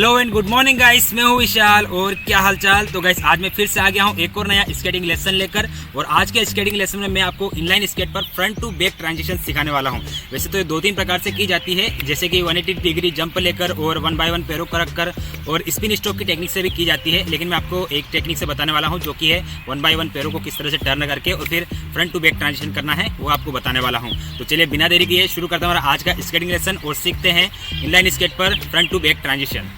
Hello and good morning guys, मैं हूँ विशाल और क्या हालचाल। तो गाइस आज मैं फिर से आ गया हूँ एक और नया स्केटिंग लेसन लेकर। और आज के स्केटिंग लेसन में मैं आपको इनलाइन स्केट पर फ्रंट टू बैक ट्रांजिशन सिखाने वाला हूँ। वैसे तो ये 2-3 प्रकार से की जाती है, जैसे कि 180 डिग्री जंप लेकर और 1 बाय 1 पैरों को रखकर और स्पिन स्ट्रोक की टेक्निक से भी की जाती है। लेकिन मैं आपको एक टेक्निक से बताने वाला हूँ जो कि है 1 बाय 1 पैरों को किस तरह से टर्न करके और फिर फ्रंट टू बैक ट्रांजिशन करना है, वो आपको बताने वाला हूँ। तो चलिए बिना देरी किए शुरू करते हैं हमारा आज का स्केटिंग लेसन और सीखते हैं इनलाइन स्केट पर फ्रंट टू बैक ट्रांजिशन।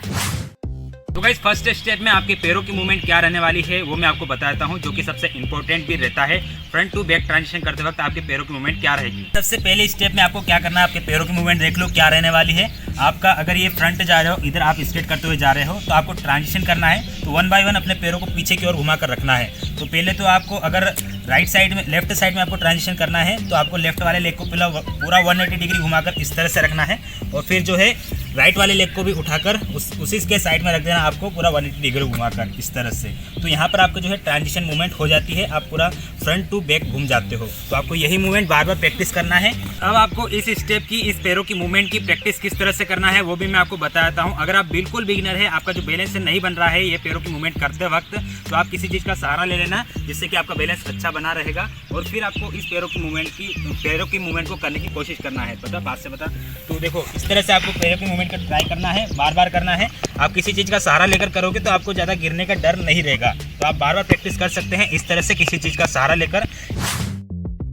तो गाइस फर्स्ट स्टेप में आपके पैरों की मूवमेंट क्या रहने वाली है वो मैं आपको बताता हूं, जो कि सबसे इंपॉर्टेंट भी रहता है। फ्रंट टू बैक ट्रांजिशन करते वक्त आपके पैरों की मूवमेंट क्या रहेगी। सबसे पहले स्टेप में आपको क्या करना है, आपके पैरों की मूवमेंट देख लो क्या रहने वाली है। आपका अगर ये फ्रंट जा रहे हो, इधर आप स्केट करते हुए जा रहे हो, तो आपको ट्रांजिशन करना है तो 1 बाय 1 अपने पैरों को पीछे की ओर घुमा कर रखना है। तो पहले तो आपको अगर राइट साइड में लेफ्ट साइड में आपको ट्रांजिशन करना है तो आपको लेफ्ट वाले लेग को पूरा 180 डिग्री घुमाकर इस तरह से रखना है और फिर जो है राइट वाले लेग को भी उठाकर उसी के साइड में रख देना आपको पूरा 180 डिग्री घुमाकर इस तरह से। तो यहाँ पर आपको जो है ट्रांजिशन मूवमेंट हो जाती है, आप पूरा फ्रंट टू बैक घूम जाते हो। तो आपको यही मूवमेंट बार बार प्रैक्टिस करना है। अब आपको इस स्टेप की, इस पैरों की मूवमेंट की प्रैक्टिस किस तरह से करना है वो भी मैं आपको बताता हूँ। अगर आप बिल्कुल बिगिनर है, आपका जो बैलेंस नहीं बन रहा है ये पैरों की मूवमेंट करते वक्त, तो आप किसी चीज़ का सहारा ले लेना जिससे कि आपका बैलेंस अच्छा बना रहेगा। और फिर आपको इस पैरों की मूवमेंट को करने की कोशिश करना है। पता बात से बता, तो देखो इस तरह से आपको पैरों की मूवमेंट का ट्राई करना है, बार बार करना है। आप किसी चीज़ का सहारा लेकर करोगे तो आपको ज़्यादा गिरने का डर नहीं रहेगा। तो आप बार बार प्रैक्टिस कर सकते हैं इस तरह से किसी चीज़ का सहारा लेकर।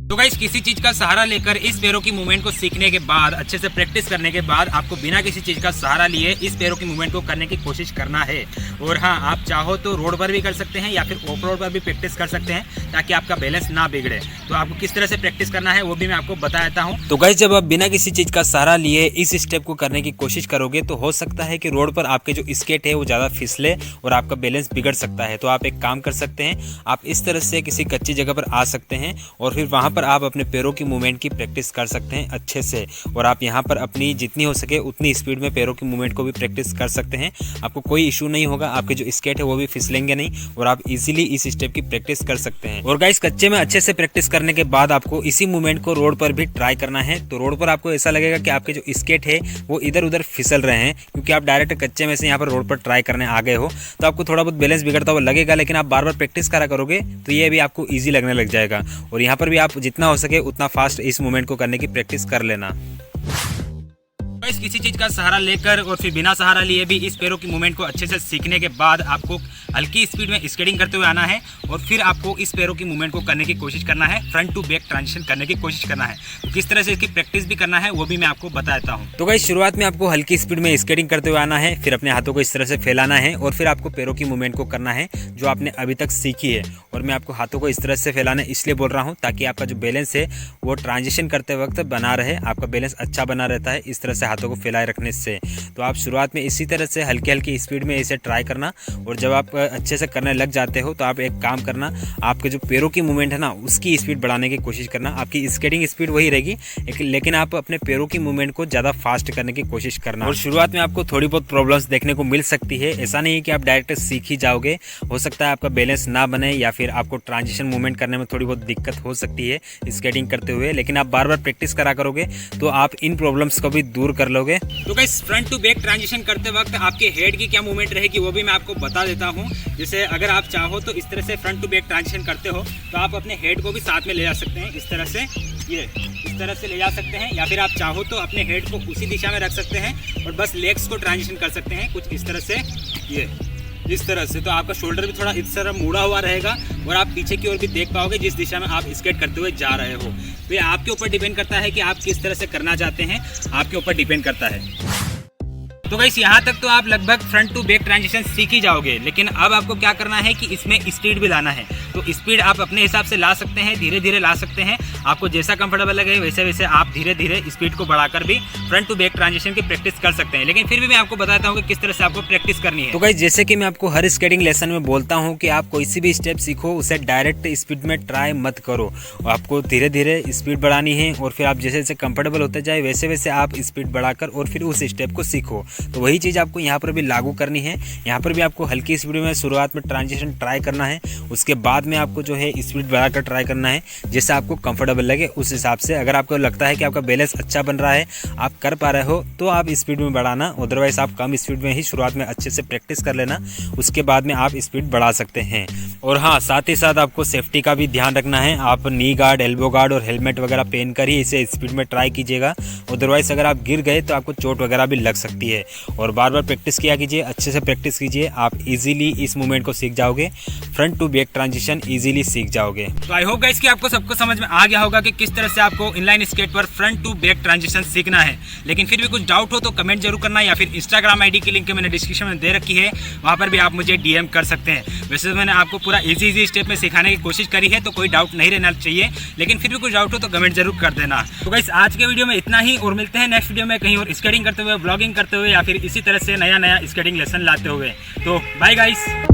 तो गाइस किसी चीज़ का सहारा लेकर इस पैरों की मूवमेंट को सीखने के बाद, अच्छे से प्रैक्टिस करने के बाद, आपको बिना किसी चीज़ का सहारा लिए इस पैरों की मूवमेंट को करने की कोशिश करना है। और हाँ, आप चाहो तो रोड पर भी कर सकते हैं या फिर ऑफ रोड पर भी प्रैक्टिस कर सकते हैं ताकि आपका बैलेंस ना बिगड़े। तो आपको किस तरह से प्रैक्टिस करना है वो भी मैं आपको बता देता हूँ। तो गाइस जब आप बिना किसी चीज़ का सहारा लिए इस स्टेप को करने की कोशिश करोगे तो हो सकता है कि रोड पर आपके जो स्केट है वो ज़्यादा फिसले और आपका बैलेंस बिगड़ सकता है। तो आप एक काम कर सकते हैं, आप इस तरह से किसी कच्ची जगह पर आ सकते हैं और फिर वहाँ पर आप अपने पैरों की मूवमेंट की प्रैक्टिस कर सकते हैं अच्छे से। और आप यहाँ पर अपनी जितनी हो सके उतनी स्पीड में पैरों की मूवमेंट को भी प्रैक्टिस कर सकते हैं। आपको कोई इशू नहीं होगा, आपके जो स्केट है वो भी फिसलेंगे नहीं और आप इजीली इस स्टेप की प्रैक्टिस कर सकते हैं। और गाइस कच्चे में अच्छे से प्रैक्टिस करने के बाद आपको इसी मूवमेंट को रोड पर भी ट्राई करना है। तो रोड पर आपको ऐसा लगेगा कि आपके जो स्केट है वो इधर उधर फिसल रहे हैं, क्योंकि आप डायरेक्ट कच्चे में से यहाँ पर रोड पर ट्राई करने आ गए हो। तो आपको थोड़ा बहुत बैलेंस बिगड़ता हुआ लगेगा, लेकिन आप बार बार प्रैक्टिस करा करोगे तो ये भी आपको ईजी लगने लग जाएगा। और यहाँ पर भी आप जितना हो सके उतना फास्ट इस मूवमेंट को करने की प्रैक्टिस कर लेना। गाइस किसी चीज़ का सहारा लेकर और फिर बिना सहारा लिए भी इस पैरों की मूवमेंट को अच्छे से सीखने के बाद आपको हल्की स्पीड में स्केटिंग करते हुए आना है और फिर आपको इस पैरों की मूवमेंट को करने की कोशिश करना है, फ्रंट टू बैक ट्रांजिशन करने की कोशिश करना है। तो किस तरह से इसकी प्रैक्टिस भी करना है वो भी मैं आपको बताता हूँ। तो गाइस शुरुआत में आपको हल्की स्पीड में स्केटिंग करते हुए आना है, फिर अपने हाथों को इस तरह से फैलाना है और फिर आपको पैरों की मूवमेंट को करना है जो आपने अभी तक सीखी है। और मैं आपको हाथों को इस तरह से फैलाना इसलिए बोल रहा हूँ ताकि आपका जो बैलेंस है वो ट्रांजिशन करते वक्त बना रहे, आपका बैलेंस अच्छा बना रहता है इस तरह से हाथों को फैलाए रखने से। तो आप शुरुआत में इसी तरह से हल्की हल्की स्पीड में इसे ट्राई करना और जब आप अच्छे से करने लग जाते हो तो आप एक काम करना, आपके जो पैरों की मूवमेंट है ना उसकी स्पीड बढ़ाने की कोशिश करना। आपकी स्केटिंग स्पीड वही रहेगी लेकिन आप अपने पैरों की मूवमेंट को ज़्यादा फास्ट करने की कोशिश करना। और शुरुआत में आपको थोड़ी बहुत प्रॉब्लम्स देखने को मिल सकती है, ऐसा नहीं है कि आप डायरेक्ट सीख ही जाओगे। हो सकता है आपका बैलेंस ना बने या फिर आपको ट्रांजिशन मूवमेंट करने में थोड़ी बहुत दिक्कत हो सकती है स्केटिंग करते हुए, लेकिन आप बार बार प्रैक्टिस करा करोगे तो आप इन प्रॉब्लम्स को भी दूर कर लोगे। तो guys front to back transition करते वक्त आपके हेड की क्या मूवमेंट रहेगी वो भी मैं आपको बता देता हूँ। जैसे अगर आप चाहो तो इस तरह से फ्रंट टू बैक ट्रांजिशन करते हो तो आप अपने हेड को भी साथ में ले जा सकते हैं, इस तरह से इस तरह से ले जा सकते हैं, या फिर आप चाहो तो अपने हेड को उसी दिशा में रख सकते हैं और बस लेग्स को ट्रांजिशन कर सकते हैं कुछ इस तरह से, इस तरह से। तो आपका शोल्डर भी थोड़ा इस तरह मुड़ा हुआ रहेगा और आप पीछे की ओर भी देख पाओगे जिस दिशा में आप स्केट करते हुए जा रहे हो। तो ये आपके ऊपर डिपेंड करता है कि आप किस तरह से करना चाहते हैं, आपके ऊपर डिपेंड करता है। तो गाइस यहाँ तक तो आप लगभग फ्रंट टू बैक ट्रांजिशन सीख ही जाओगे, लेकिन अब आपको क्या करना है कि इसमें स्पीड भी लाना है। तो स्पीड आप अपने हिसाब से ला सकते हैं, धीरे धीरे ला सकते हैं, आपको जैसा कंफर्टेबल लगे वैसे वैसे आप धीरे धीरे स्पीड को बढ़ाकर भी फ्रंट टू बैक ट्रांजिशन की प्रैक्टिस कर सकते हैं। लेकिन फिर भी मैं आपको बताता हूँ कि किस तरह से आपको प्रैक्टिस करनी है। तो गाइस जैसे कि मैं आपको हर स्केटिंग लेसन में बोलता हूँ कि आप कोई सी भी स्टेप सीखो उसे डायरेक्ट स्पीड में ट्राई मत करो, आपको धीरे धीरे स्पीड बढ़ानी है और फिर आप जैसे जैसे कंफर्टेबल होते जाए वैसे वैसे आप स्पीड बढ़ाकर और फिर उस स्टेप को सीखो। तो वही चीज़ आपको यहाँ पर भी लागू करनी है। यहाँ पर भी आपको हल्की स्पीड में शुरुआत में ट्रांजिशन ट्राई करना है, उसके बाद में आपको जो है स्पीड बढ़ाकर ट्राई करना है जैसे आपको कंफर्टेबल कंफर्टेबल लगे उस हिसाब से। अगर आपको लगता है कि आपका बैलेंस अच्छा बन रहा है, आप कर पा रहे हो, तो आप स्पीड में बढ़ाना, अदरवाइज आप कम स्पीड में ही शुरुआत में अच्छे से प्रैक्टिस कर लेना, उसके बाद में आप स्पीड बढ़ा सकते हैं। और हाँ, साथ ही साथ आपको सेफ्टी का भी ध्यान रखना है। आप नी गार्ड, एल्बो गार्ड और हेलमेट वगैरह पहन कर ही इसे स्पीड में ट्राई कीजिएगा, अदरवाइज अगर आप गिर गए तो आपको चोट वगैरह भी लग सकती है। और बार बार प्रैक्टिस किया कीजिए, अच्छे से प्रैक्टिस कीजिए, आप इजीली इस मूवमेंट को सीख जाओगे, front to back transition easily सीख जाओगे। तो आई होप गाइस कि आपको सबको समझ में आ गया होगा कि किस तरह से आपको इनलाइन स्केट पर फ्रंट टू बैक ट्रांजिशन सीखना है। लेकिन फिर भी कुछ डाउट हो तो कमेंट जरूर करना, या फिर इंस्टाग्राम आईडी की लिंक मैंने डिस्क्रिप्शन में दे रखी है, वहाँ पर भी आप मुझे डीएम कर सकते हैं। वैसे तो मैंने आपको पूरा इजी स्टेप में सिखाने की कोशिश करी है, तो कोई डाउट नहीं रहना चाहिए, लेकिन फिर भी कुछ डाउट हो तो कमेंट जरूर कर देना। तो गाइस आज के वीडियो में इतना ही, और मिलते हैं नेक्स्ट वीडियो में कहीं और स्केटिंग करते हुए, ब्लॉगिंग करते हुए, या फिर इसी तरह से नया स्केटिंग लेसन लाते हुए। तो बाय गाइस।